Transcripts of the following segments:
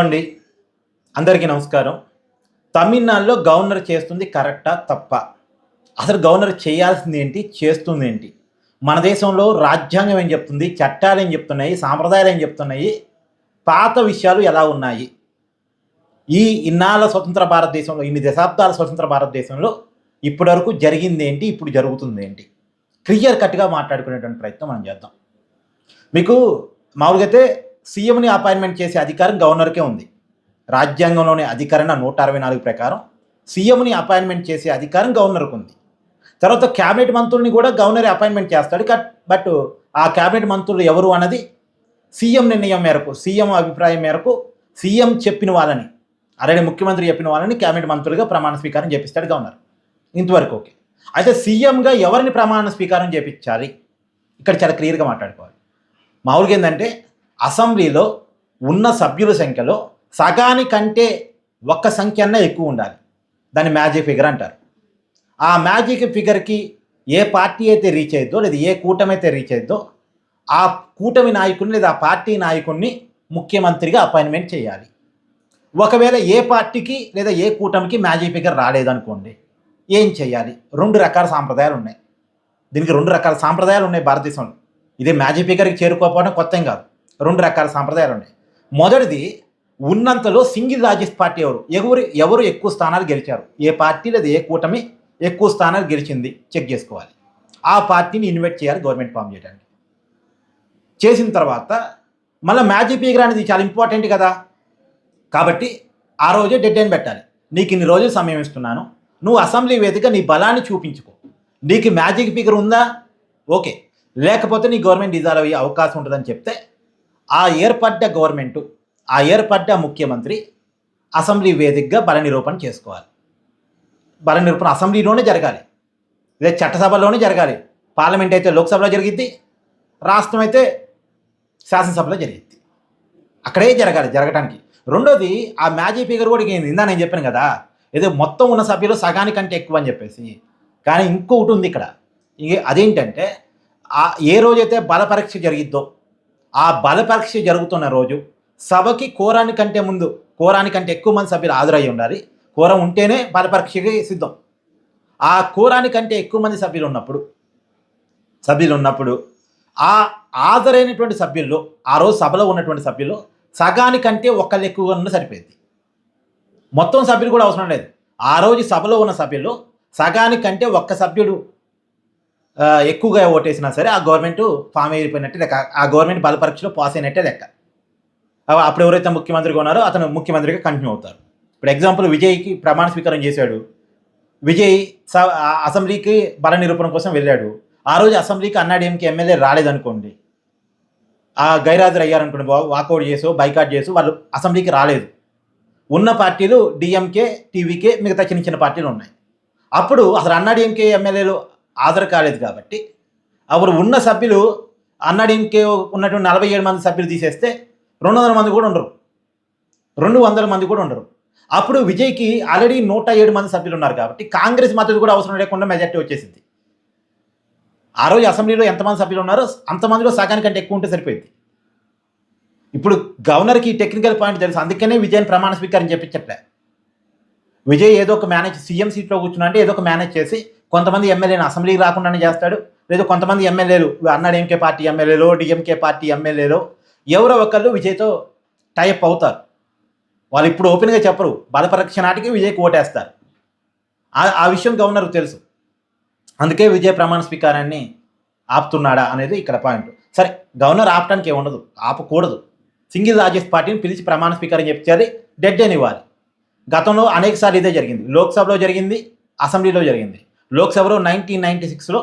అండి అందరికీ నమస్కారం. తమిళనాడులో గవర్నర్ చేస్తుంది కరెక్టా? తప్పా? అసలు గవర్నర్ చేయాల్సింది ఏంటి? చేస్తుంది ఏంటి? మన దేశంలో రాజ్యాంగం ఏం చెప్తుంది? చట్టాలు ఏం చెప్తున్నాయి? సాంప్రదాయాలు ఏం చెప్తున్నాయి? పాత విషయాలు ఎలా ఉన్నాయి? ఈ ఇన్నాళ్ళ స్వతంత్ర భారతదేశంలో, ఇన్ని దశాబ్దాల స్వతంత్ర భారతదేశంలో ఇప్పటివరకు జరిగిందేంటి? ఇప్పుడు జరుగుతుందేంటి? క్లియర్ కట్‌గా మాట్లాడుకునేటువంటి ప్రయత్నం మనం చేద్దాం. మీకు మామూలుగా అయితే సీఎంని అపాయింట్మెంట్ చేసే అధికారం గవర్నర్కే ఉంది. రాజ్యాంగంలోని అధికరణ 164 ప్రకారం సీఎంని అపాయింట్మెంట్ చేసే అధికారం గవర్నర్కు ఉంది. తర్వాత క్యాబినెట్ మంత్రుల్ని కూడా గవర్నరే అపాయింట్మెంట్ చేస్తాడు. బట్ ఆ క్యాబినెట్ మంత్రులు ఎవరు అన్నది సీఎం నిర్ణయం మేరకు, సీఎం అభిప్రాయం మేరకు సీఎం చెప్పిన వాళ్ళని, ఆల్రెడీ ముఖ్యమంత్రి చెప్పిన వాళ్ళని క్యాబినెట్ మంత్రులుగా ప్రమాణ స్వీకారం చేపిస్తాడు గవర్నర్. ఇంతవరకు ఓకే. అయితే సీఎంగా ఎవరిని ప్రమాణ స్వీకారం చేపించాలి? ఇక్కడ చాలా క్లియర్గా మాట్లాడుకోవాలి. మామూలుగా ఏంటంటే అసెంబ్లీలో ఉన్న సభ్యుల సంఖ్యలో సగానికంటే ఒక్క సంఖ్య అన్నా ఎక్కువ ఉండాలి. దాన్ని మ్యాజిక్ ఫిగర్ అంటారు. ఆ మ్యాజిక్ ఫిగర్కి ఏ పార్టీ అయితే రీచ్ అయిద్దో, లేదా ఏ కూటమి అయితే రీచ్ అయిద్దో, ఆ కూటమి నాయకుడిని లేదా ఆ పార్టీ నాయకుడిని ముఖ్యమంత్రిగా అపాయింట్మెంట్ చేయాలి. ఒకవేళ ఏ పార్టీకి లేదా ఏ కూటమికి మ్యాజిక్ ఫిగర్ రాలేదనుకోండి, ఏం చేయాలి? 2 రకాల సాంప్రదాయాలు ఉన్నాయి. దీనికి 2 రకాల సాంప్రదాయాలు ఉన్నాయి భారతదేశంలో. ఇదే మ్యాజిక్ ఫిగర్కి చేరుకోకపోవడం కొత్త ఏం కాదు. 2 రకాల సాంప్రదాయాలు ఉన్నాయి. మొదటిది, ఉన్నంతలో సింగిల్ లార్జెస్ట్ పార్టీ ఎవరు ఎక్కువ స్థానాలు గెలిచారు, ఏ పార్టీ లేదా ఏ కూటమి ఎక్కువ స్థానాలు గెలిచింది చెక్ చేసుకోవాలి. ఆ పార్టీని ఇన్వైట్ చేయాలి గవర్నమెంట్ ఫామ్ చేయడానికి. చేసిన తర్వాత మళ్ళీ మ్యాజిక్ ఫిగర్ అనేది చాలా ఇంపార్టెంట్ కదా. కాబట్టి ఆ రోజే డెడ్ లైన్ పెట్టాలి. నీకు ఇన్ని రోజులు సమయం ఇస్తున్నాను, నువ్వు అసెంబ్లీ వేదిక నీ బలాన్ని చూపించుకో. నీకు మ్యాజిక్ ఫిగర్ ఉందా? ఓకే. లేకపోతే నీ గవర్నమెంట్ డిజాల్వ్ అయ్యే అవకాశం ఉంటుందని చెప్తే ఆ ఏర్పడ్డ ముఖ్యమంత్రి అసెంబ్లీ వేదికగా బల నిరూపణ చేసుకోవాలి. బల నిరూపణ అసెంబ్లీలోనే జరగాలి, లేదా చట్టసభలోనే జరగాలి. పార్లమెంట్ అయితే లోక్సభలో జరిగిద్ది, రాష్ట్రం అయితే శాసనసభలో జరిగిద్ది. అక్కడే జరగడానికి. రెండోది, ఆ మ్యాజిక్ ఫిగర్ కూడా ఇందా నేను చెప్పాను కదా, ఏదో మొత్తం ఉన్న సభ్యులు సగానికంటే ఎక్కువ అని చెప్పేసి. కానీ ఇంకొకటి ఉంది ఇక్కడ. అదేంటంటే ఏ రోజైతే బల పరీక్ష జరిగిద్దో, ఆ బల పరీక్ష జరుగుతున్న రోజు సభకి కోరానికంటే ఎక్కువ మంది సభ్యులు హాజరయ్యి ఉండాలి. కోరం ఉంటేనే బల పరీక్షకి సిద్ధం. ఆ కోరానికంటే ఎక్కువ మంది సభ్యులు ఉన్నప్పుడు ఆ హాజరైనటువంటి సభ్యుల్లో, ఆ రోజు సభలో ఉన్నటువంటి సభ్యుల్లో సగానికంటే ఒకళ్ళు ఎక్కువగా ఉన్న సరిపోయింది. మొత్తం సభ్యులు కూడా అవసరం లేదు. ఆ రోజు సభలో ఉన్న సభ్యుల్లో సగానికంటే ఒక్క సభ్యుడు ఎక్కువగా ఓటేసినా సరే ఆ గవర్నమెంట్ ఫామ్ అయిపోయినట్టే లెక్క, ఆ గవర్నమెంట్ బల పరీక్షలో పాస్ అయినట్టే లెక్క. అప్పుడు ఎవరైతే ముఖ్యమంత్రిగా ఉన్నారో అతను ముఖ్యమంత్రిగా కంటిన్యూ అవుతారు. ఇప్పుడు ఎగ్జాంపుల్, విజయ్కి ప్రమాణ స్వీకారం చేశాడు. విజయ్ అసెంబ్లీకి బల నిరూపణ కోసం వెళ్ళాడు. ఆ రోజు అసెంబ్లీకి అన్నాడీఎంకే ఎమ్మెల్యే రాలేదనుకోండి, ఆ గైరాజరు అయ్యారనుకోండి, వాకౌట్ చేసో బైకాట్ చేసో వాళ్ళు అసెంబ్లీకి రాలేదు. ఉన్న పార్టీలు డిఎంకే, టీవీకే, మిగతా చిన్న పార్టీలు ఉన్నాయి. అప్పుడు అసలు అన్నాడీఎంకే ఎమ్మెల్యేలు హాజరు కాలేదు కాబట్టి అప్పుడు ఉన్న సభ్యులు, అన్నాడీఎంకే ఉన్నటువంటి 47 మంది సభ్యులు తీసేస్తే 200 మంది కూడా ఉండరు, 200 మంది కూడా ఉండరు. అప్పుడు విజయ్కి ఆల్రెడీ 107 మంది సభ్యులు ఉన్నారు కాబట్టి కాంగ్రెస్ మద్దతు కూడా అవసరం లేకుండా మెజార్టీ వచ్చేసింది. ఆ రోజు అసెంబ్లీలో ఎంతమంది సభ్యులు ఉన్నారో అంతమందిలో సగానికంటే ఎక్కువ ఉంటే సరిపోయింది. ఇప్పుడు గవర్నర్కి టెక్నికల్ పాయింట్ తెలుసు, అందుకనే విజయ్ని ప్రమాణ స్వీకారం చెప్పించట్లే. విజయ్ ఏదో ఒక మేనేజ్, సీఎం సీట్లో కూర్చున్నా అంటే ఏదో ఒక మేనేజ్ చేసి కొంతమంది ఎమ్మెల్యేని అసెంబ్లీకి రాకుండానే చేస్తాడు, లేదా కొంతమంది ఎమ్మెల్యేలు, అన్నాడీఎంకే పార్టీ ఎమ్మెల్యేలో, డిఎంకే పార్టీ ఎమ్మెల్యేలో ఎవరో ఒకళ్ళు విజయ్తో టైప్ అవుతారు. వాళ్ళు ఇప్పుడు ఓపెన్గా చెప్పరు, బల పరీక్ష నాటికి విజయ్కి ఓటేస్తారు. ఆ విషయం గవర్నర్కి తెలుసు. అందుకే విజయ్ ప్రమాణ స్వీకారాన్ని ఆపుతున్నాడా అనేది ఇక్కడ పాయింట్. సరే, గవర్నర్ ఆపడానికి ఏముండదు, ఆపకూడదు. సింగిల్ లార్జెస్ట్ పార్టీని పిలిచి ప్రమాణ స్వీకారం చెప్పించాలి, డెడ్ అని ఇవ్వాలి. గతంలో అనేకసార్లు ఇదే జరిగింది. లోక్సభలో జరిగింది, అసెంబ్లీలో జరిగింది. లోక్సభలో 1996లో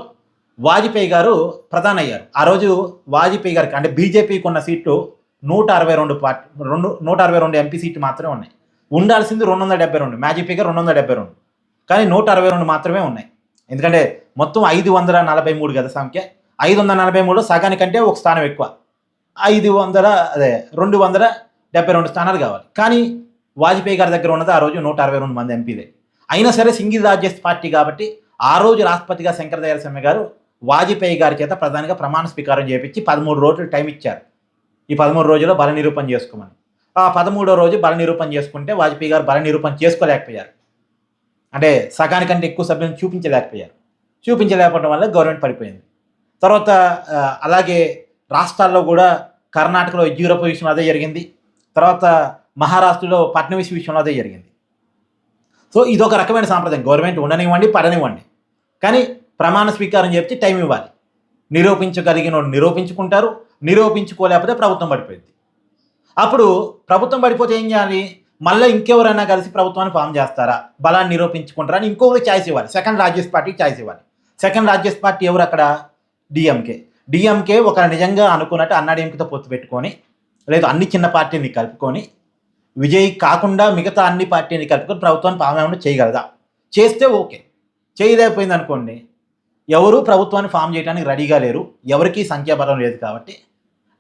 వాజ్పేయి గారు ప్రధాని అయ్యారు. ఆ రోజు వాజ్పేయి గారికి, అంటే బీజేపీకి ఉన్న సీట్లు 162 ఎంపీ సీట్లు మాత్రమే ఉన్నాయి. ఉండాల్సింది 272, మ్యాజిక్ ఫిగర్ 272, కానీ 162 మాత్రమే ఉన్నాయి. ఎందుకంటే మొత్తం 543 కదా సంఖ్య. 543లో సగానికంటే ఒక స్థానం ఎక్కువ, 272 స్థానాలు కావాలి. కానీ వాజ్పేయి గారి దగ్గర ఉన్నది ఆ రోజు 162 మంది ఎంపీలే. అయినా సరే సింగిల్ లార్జెస్ట్ పార్టీ కాబట్టి ఆ రోజు రాష్ట్రపతిగా శంకర్ దయాళ్ శర్మ గారు వాజ్పేయి గారి చేత ప్రధానిగా ప్రమాణ స్వీకారం చేయించి 13 రోజులు టైం ఇచ్చారు. ఈ 13 రోజుల్లో బల నిరూపణ చేసుకోమని. ఆ 13వ రోజు బల నిరూపణ చేసుకుంటే వాజ్పేయి గారు బల నిరూపణ చేసుకోలేకపోయారు. అంటే సగానికంటే ఎక్కువ సభ్యులను చూపించలేకపోవడం వల్ల గవర్నమెంట్ పడిపోయింది. తర్వాత అలాగే రాష్ట్రాల్లో కూడా కర్ణాటకలో యడ్యూరప్ప విషయంలో అదే జరిగింది. తర్వాత మహారాష్ట్రలో ఫడ్నవీస్ విషయంలో అదే జరిగింది. సో ఇదొక రకమైన సాంప్రదాయం. గవర్నమెంట్ ఉండనివ్వండి, పడనివ్వండి, కానీ ప్రమాణ స్వీకారం చెప్తే టైం ఇవ్వాలి. నిరూపించగలిగిన వాళ్ళు నిరూపించుకుంటారు, నిరూపించుకోలేకపోతే ప్రభుత్వం పడిపోయింది. అప్పుడు ప్రభుత్వం పడిపోతే ఏం చేయాలి? మళ్ళీ ఇంకెవరైనా కలిసి ప్రభుత్వాన్ని ఫామ్ చేస్తారా, బలాన్ని నిరూపించుకుంటారా అని ఇంకొకరికి ఛాయిస్ ఇవ్వాలి. సెకండ్ లార్జెస్ట్ పార్టీకి ఛాయిస్ ఇవ్వాలి. సెకండ్ లార్జెస్ట్ పార్టీ ఎవరు అక్కడ? డిఎంకే ఒక నిజంగా అనుకున్నట్టు అన్నాడీఎంకేతో పొత్తు పెట్టుకొని, లేదు అన్ని చిన్న పార్టీని కలుపుకొని, విజయ్ కాకుండా మిగతా అన్ని పార్టీని కలుపుకొని ప్రభుత్వాన్ని ఫామ్ ఏమైనా చేయగలదా? చేస్తే ఓకే. చేయలేకపోయింది అనుకోండి, ఎవరు ప్రభుత్వాన్ని ఫామ్ చేయడానికి రెడీగా లేరు, ఎవరికీ సంఖ్యాబలం లేదు కాబట్టి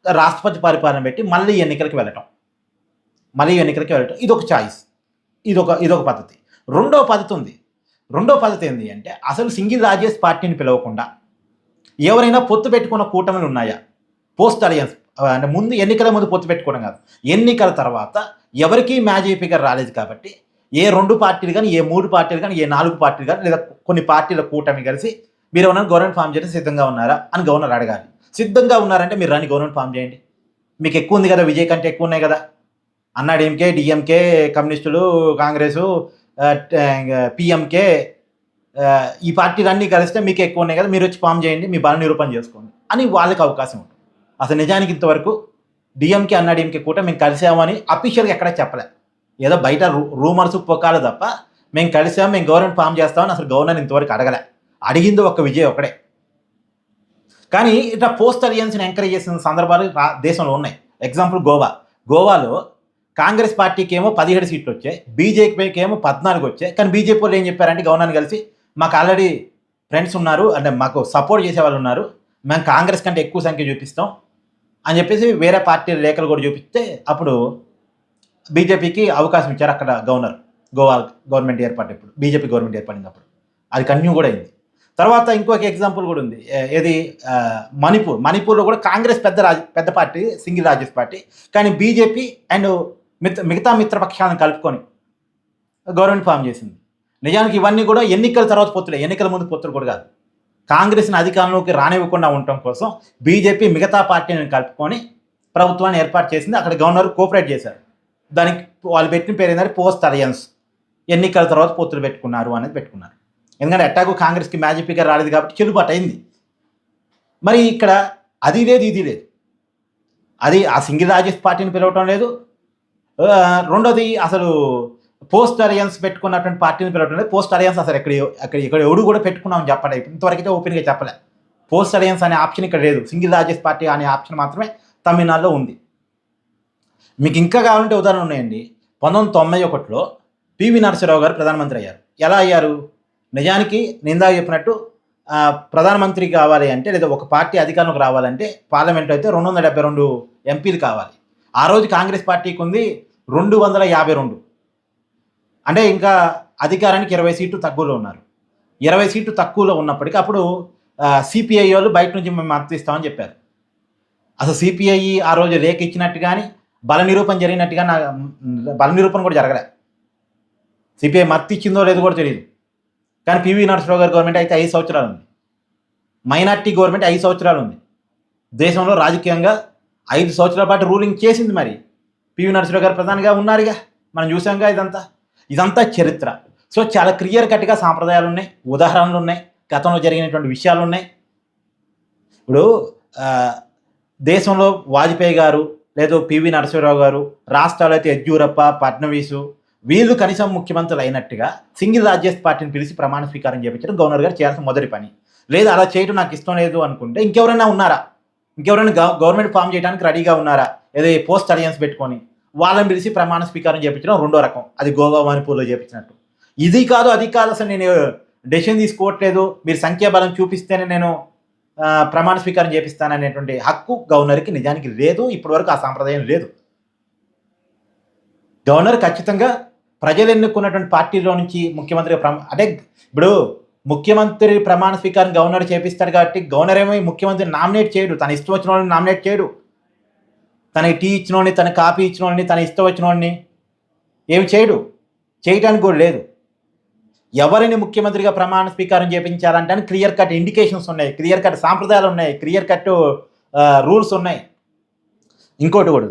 రాష్ట్రపతి పరిపాలన పెట్టి మళ్ళీ ఎన్నికలకు వెళ్ళటం. ఇదొక ఛాయిస్, ఇదొక పద్ధతి. రెండో పద్ధతి ఏంటి అంటే, అసలు సింగిల్ లార్జెస్ట్ పార్టీని పిలవకుండా ఎవరైనా పొత్తు పెట్టుకున్న కూటమిలు ఉన్నాయా? పోస్ట్ అలయన్స్ అంటే ఎన్నికల ముందు పొత్తు పెట్టుకోవడం కాదు, ఎన్నికల తర్వాత ఎవరికీ మ్యాజిక్ ఫిగర్ రాలేదు కాబట్టి ఏ 2 పార్టీలు కానీ, ఏ 3 పార్టీలు కానీ, ఏ 4 పార్టీలు కానీ, లేదా కొన్ని పార్టీల కూటమి కలిసి మీరు ఏమైనా గవర్నమెంట్ ఫామ్ చేయడం సిద్ధంగా ఉన్నారా అని గవర్నర్ అడగాలి. సిద్ధంగా ఉన్నారంటే మీరు రాని గవర్నమెంట్ ఫామ్ చేయండి. మీకు ఎక్కువ ఉంది కదా, విజయ్ కంటే ఎక్కువ ఉన్నాయి కదా. అన్నాడీఎంకే, డిఎంకే, కమ్యూనిస్టులు, కాంగ్రెసు, పిఎంకే, ఈ పార్టీలన్నీ కలిస్తే మీకు ఎక్కువ ఉన్నాయి కదా, మీరు వచ్చి ఫామ్ చేయండి, మీ బల నిరూపణ చేసుకోండి అని వాళ్ళకి అవకాశం ఉంటుంది. అసలు నిజానికి ఇంతవరకు డిఎంకే, అన్నాడీఎంకే కూడా మేము కలిసామని అఫీషియల్గా ఎక్కడా చెప్పలే. ఏదో బయట రూమర్స్ పొక్కాలు తప్ప మేము కలిసాము, మేము గవర్నమెంట్ ఫామ్ చేస్తామని అసలు గవర్నర్ ఇంతవరకు అడగలే. అడిగింది ఒక్క విజయ్ ఒకడే. కానీ ఇట్లా పోస్ట్ అలియన్స్ని ఎంకరేజ్ చేసిన సందర్భాలు దేశంలో ఉన్నాయి. ఎగ్జాంపుల్ గోవాలో కాంగ్రెస్ పార్టీకి ఏమో 17 సీట్లు వచ్చాయి, బీజేపీకి ఏమో 14 వచ్చాయి. కానీ బీజేపీ వాళ్ళు ఏం చెప్పారంటే గవర్నర్ని కలిసి, మాకు ఆల్రెడీ ఫ్రెండ్స్ ఉన్నారు, అంటే మాకు సపోర్ట్ చేసే వాళ్ళు ఉన్నారు, మేము కాంగ్రెస్ కంటే ఎక్కువ సంఖ్య చూపిస్తాం అని చెప్పేసి వేరే పార్టీల లేఖలు కూడా చూపిస్తే అప్పుడు బీజేపీకి అవకాశం ఇచ్చారు అక్కడ గవర్నర్. గోవా గవర్నమెంట్ ఏర్పడినప్పుడు, బీజేపీ గవర్నమెంట్ ఏర్పడినప్పుడు అది కంటిన్యూ కూడా అయింది. తర్వాత ఇంకొక ఎగ్జాంపుల్ కూడా ఉంది. ఏది? మణిపూర్లో కూడా కాంగ్రెస్ పెద్ద పార్టీ, సింగిల్ లార్జెస్ట్ పార్టీ, కానీ బీజేపీ అండ్ మిగతా మిత్రపక్షాలను కలుపుకొని గవర్నమెంట్ ఫామ్ చేసింది. నిజానికి ఇవన్నీ కూడా ఎన్నికల తర్వాత పొత్తులే, ఎన్నికల ముందు పొత్తులు కూడా కాదు. కాంగ్రెస్ని అధికారంలోకి రానివ్వకుండా ఉండటం కోసం బీజేపీ మిగతా పార్టీని కలుపుకొని ప్రభుత్వాన్ని ఏర్పాటు చేసింది. అక్కడ గవర్నర్ కోఆపరేట్ చేశారు. దానికి వాళ్ళు పెట్టిన పేరు ఏంటంటే పోస్ట్ అలయన్స్. ఎన్నికల తర్వాత పొత్తులు పెట్టుకున్నారు. ఎందుకంటే ఎట్టాగో కాంగ్రెస్కి మ్యాజిక్ ఫిగర్ రాలేదు కాబట్టి చెల్లుబాటు అయింది. మరి ఇక్కడ అది లేదు, ఇది లేదు. అది ఆ సింగిల్ లార్జెస్ట్ పార్టీని పిలవటం లేదు. రెండోది అసలు పోస్ట్ అలయన్స్ పెట్టుకున్నటువంటి పార్టీని పిలవటం లేదు. పోస్ట్ అలయన్స్ అసలు ఇక్కడ ఎవడు కూడా పెట్టుకున్నామని చెప్పలే. ఇంతవరకైతే ఓపెన్గా చెప్పలే. పోస్ట్ అలయన్స్ అనే ఆప్షన్ ఇక్కడ లేదు. సింగిల్ లార్జెస్ట్ పార్టీ అనే ఆప్షన్ మాత్రమే తమిళనాడులో ఉంది. మీకు ఇంకా కావాలంటే ఉదాహరణ ఉన్నాయండి. 1991లో పివి నరసింహరావు గారు ప్రధానమంత్రి అయ్యారు. ఎలా అయ్యారు? నిజానికి నిందా చెప్పినట్టు ప్రధానమంత్రి కావాలి అంటే, లేదా ఒక పార్టీ అధికారంలోకి రావాలంటే పార్లమెంట్లో అయితే 272 ఎంపీలు కావాలి. ఆ రోజు కాంగ్రెస్ పార్టీకి ఉంది 252. అంటే ఇంకా అధికారానికి 20 సీట్లు తక్కువలో ఉన్నారు. 20 సీట్లు తక్కువలో ఉన్నప్పటికీ అప్పుడు సిపిఐ వాళ్ళు బయట నుంచి మేము మద్దతు ఇస్తామని చెప్పారు. అసలు సిపిఐ ఆ రోజు లేఖ ఇచ్చినట్టు కానీ, బల నిరూపణ జరిగినట్టుగా బల నిరూపణ కూడా జరగలే. సిపిఐ మద్దతు ఇచ్చిందో లేదో కూడా తెలియదు. కానీ పివి నరసింహరావు గారి గవర్నమెంట్ అయితే 5 సంవత్సరాలు ఉంది. మైనార్టీ గవర్నమెంట్ 5 సంవత్సరాలు ఉంది. దేశంలో రాజకీయంగా 5 సంవత్సరాల పాటు రూలింగ్ చేసింది. మరి పివి నరసింహరావు గారు ప్రధానిగా ఉన్నారుగా, మనం చూసాంగా. ఇదంతా చరిత్ర. సో చాలా క్లియర్ కట్గా సాంప్రదాయాలు ఉన్నాయి, ఉదాహరణలు ఉన్నాయి, గతంలో జరిగినటువంటి విషయాలు ఉన్నాయి. ఇప్పుడు దేశంలో వాజ్పేయి గారు, లేదు పివి నరసింహరావు గారు, రాష్ట్రాలు అయితే యడ్యూరప్ప, ఫడ్నవీసు, వీళ్ళు కనీసం ముఖ్యమంత్రులు అయినట్టుగా సింగిల్ లార్జెస్ట్ పార్టీని పిలిచి ప్రమాణ స్వీకారం చేయించడం గవర్నర్ గారు చేయాల్సిన మొదటి పని. లేదా అలా చేయడం నాకు ఇష్టం లేదు అనుకుంటే ఇంకెవరైనా ఉన్నారా? ఇంకెవరైనా గవర్నమెంట్ ఫామ్ చేయడానికి రెడీగా ఉన్నారా? ఏదో పోస్ట్ అలయన్స్ పెట్టుకొని వాళ్ళని పిలిచి ప్రమాణ స్వీకారం చేయించడం రెండో రకం. అది గోవా, మణిపూర్లో చేయించినట్టు. ఇది కాదు, అది కాదు, అసలు నేను డెసిషన్ తీసుకోవట్లేదు, మీరు సంఖ్యాబలం చూపిస్తేనే నేను ప్రమాణ స్వీకారం చేపిస్తాననేటువంటి హక్కు గవర్నర్కి నిజానికి లేదు. ఇప్పటివరకు ఆ సాంప్రదాయం లేదు. గవర్నర్ ఖచ్చితంగా ప్రజలు ఎన్నుకున్నటువంటి పార్టీలో నుంచి ముఖ్యమంత్రిగా అంటే ఇప్పుడు ముఖ్యమంత్రి ప్రమాణ స్వీకారం గవర్నర్ చేపిస్తాడు కాబట్టి గవర్నర్ ఏమో ముఖ్యమంత్రిని నామినేట్ చేయడు, తన ఇష్టం వచ్చిన వాళ్ళని నామినేట్ చేయడు. తనకి టీ ఇచ్చినోడిని, తన కాఫీ ఇచ్చినోడిని, తన ఇష్టం వచ్చినోడిని ఏమి చేయడు, చేయడానికి కూడా లేదు. ఎవరిని ముఖ్యమంత్రిగా ప్రమాణ స్వీకారం చేయించాలంటే క్లియర్ కట్ ఇండికేషన్స్ ఉన్నాయి, క్లియర్ కట్ సాంప్రదాయాలు ఉన్నాయి, క్లియర్ కట్ రూల్స్ ఉన్నాయి. ఇంకోటి కూడా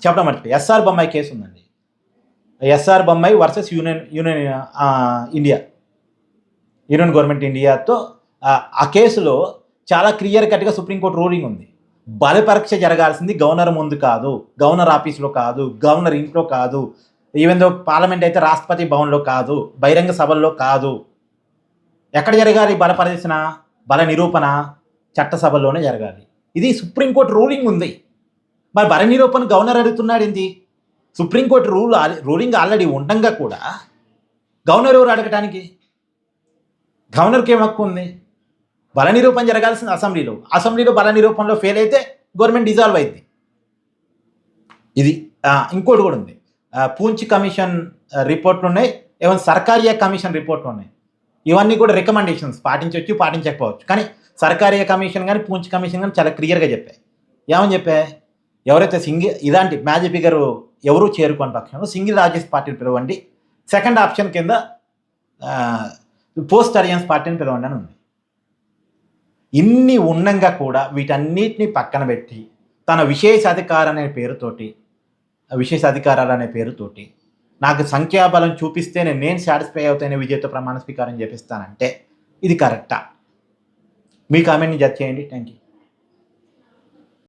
చెప్పడం మర్చిపోయి, ఎస్ఆర్ బొమ్మాయి కేసు ఉందండి. S R Bommai versus union government ఇండియాతో ఆ కేసులో చాలా క్లియర్ కట్గా సుప్రీంకోర్టు రూలింగ్ ఉంది. బలపరీక్ష జరగాల్సింది గవర్నర్ ముందు కాదు, గవర్నర్ ఆఫీస్లో కాదు, గవర్నర్ ఇంట్లో కాదు, ఈవెన్ దో పార్లమెంట్ అయితే రాష్ట్రపతి భవన్లో కాదు, బహిరంగ సభల్లో కాదు. ఎక్కడ జరగాలి బల బల నిరూపణ? చట్టసభల్లోనే జరగాలి. ఇది సుప్రీంకోర్టు రూలింగ్ ఉంది. మరి బల నిరూపణ గవర్నర్ అడుగుతున్నాడు ఏంటి? సుప్రీంకోర్టు రూలింగ్ ఆల్రెడీ ఉండగా కూడా గవర్నర్ ఎవరు అడగటానికి? గవర్నర్కి ఏం హక్కు ఉంది? బల నిరూపణ జరగాల్సింది అసెంబ్లీలో బల నిరూపణలో ఫెయిల్ అయితే గవర్నమెంట్ డిజాల్వ్ అయింది. ఇది ఇంకోటి కూడా ఉంది. పూంచ్ కమిషన్ రిపోర్ట్లు ఉన్నాయి, ఏమైనా సర్కారియా కమిషన్ రిపోర్ట్లు ఉన్నాయి. ఇవన్నీ కూడా రికమెండేషన్స్, పాటించవచ్చు పాటించకపోవచ్చు. కానీ సర్కారియా కమిషన్ కానీ పూంచ్ కమిషన్ కానీ చాలా క్లియర్గా చెప్పాయి. ఏమని చెప్పాయి? ఎవరైతే ఇలాంటి మ్యాజిక్ ఫిగర్ ఎవరూ చేరుకోని పక్షంలో సింగిల్ లార్జెస్ట్ పార్టీని పిలవండి, సెకండ్ ఆప్షన్ కింద పోస్ట్ అలయన్స్ పార్టీని పిలవండి అని ఉంది. ఇన్ని ఉండంగా కూడా వీటన్నిటిని పక్కన పెట్టి తన విశేషాధికారాలనే పేరుతోటి నాకు సంఖ్యాబలం చూపిస్తే నేను సాటిస్ఫై అవుతానే విజయతో ప్రమాణ స్వీకారం చేపిస్తానంటే ఇది కరెక్టా? మీ కామెంట్ని జడ్జ్ చేయండి. Thank you.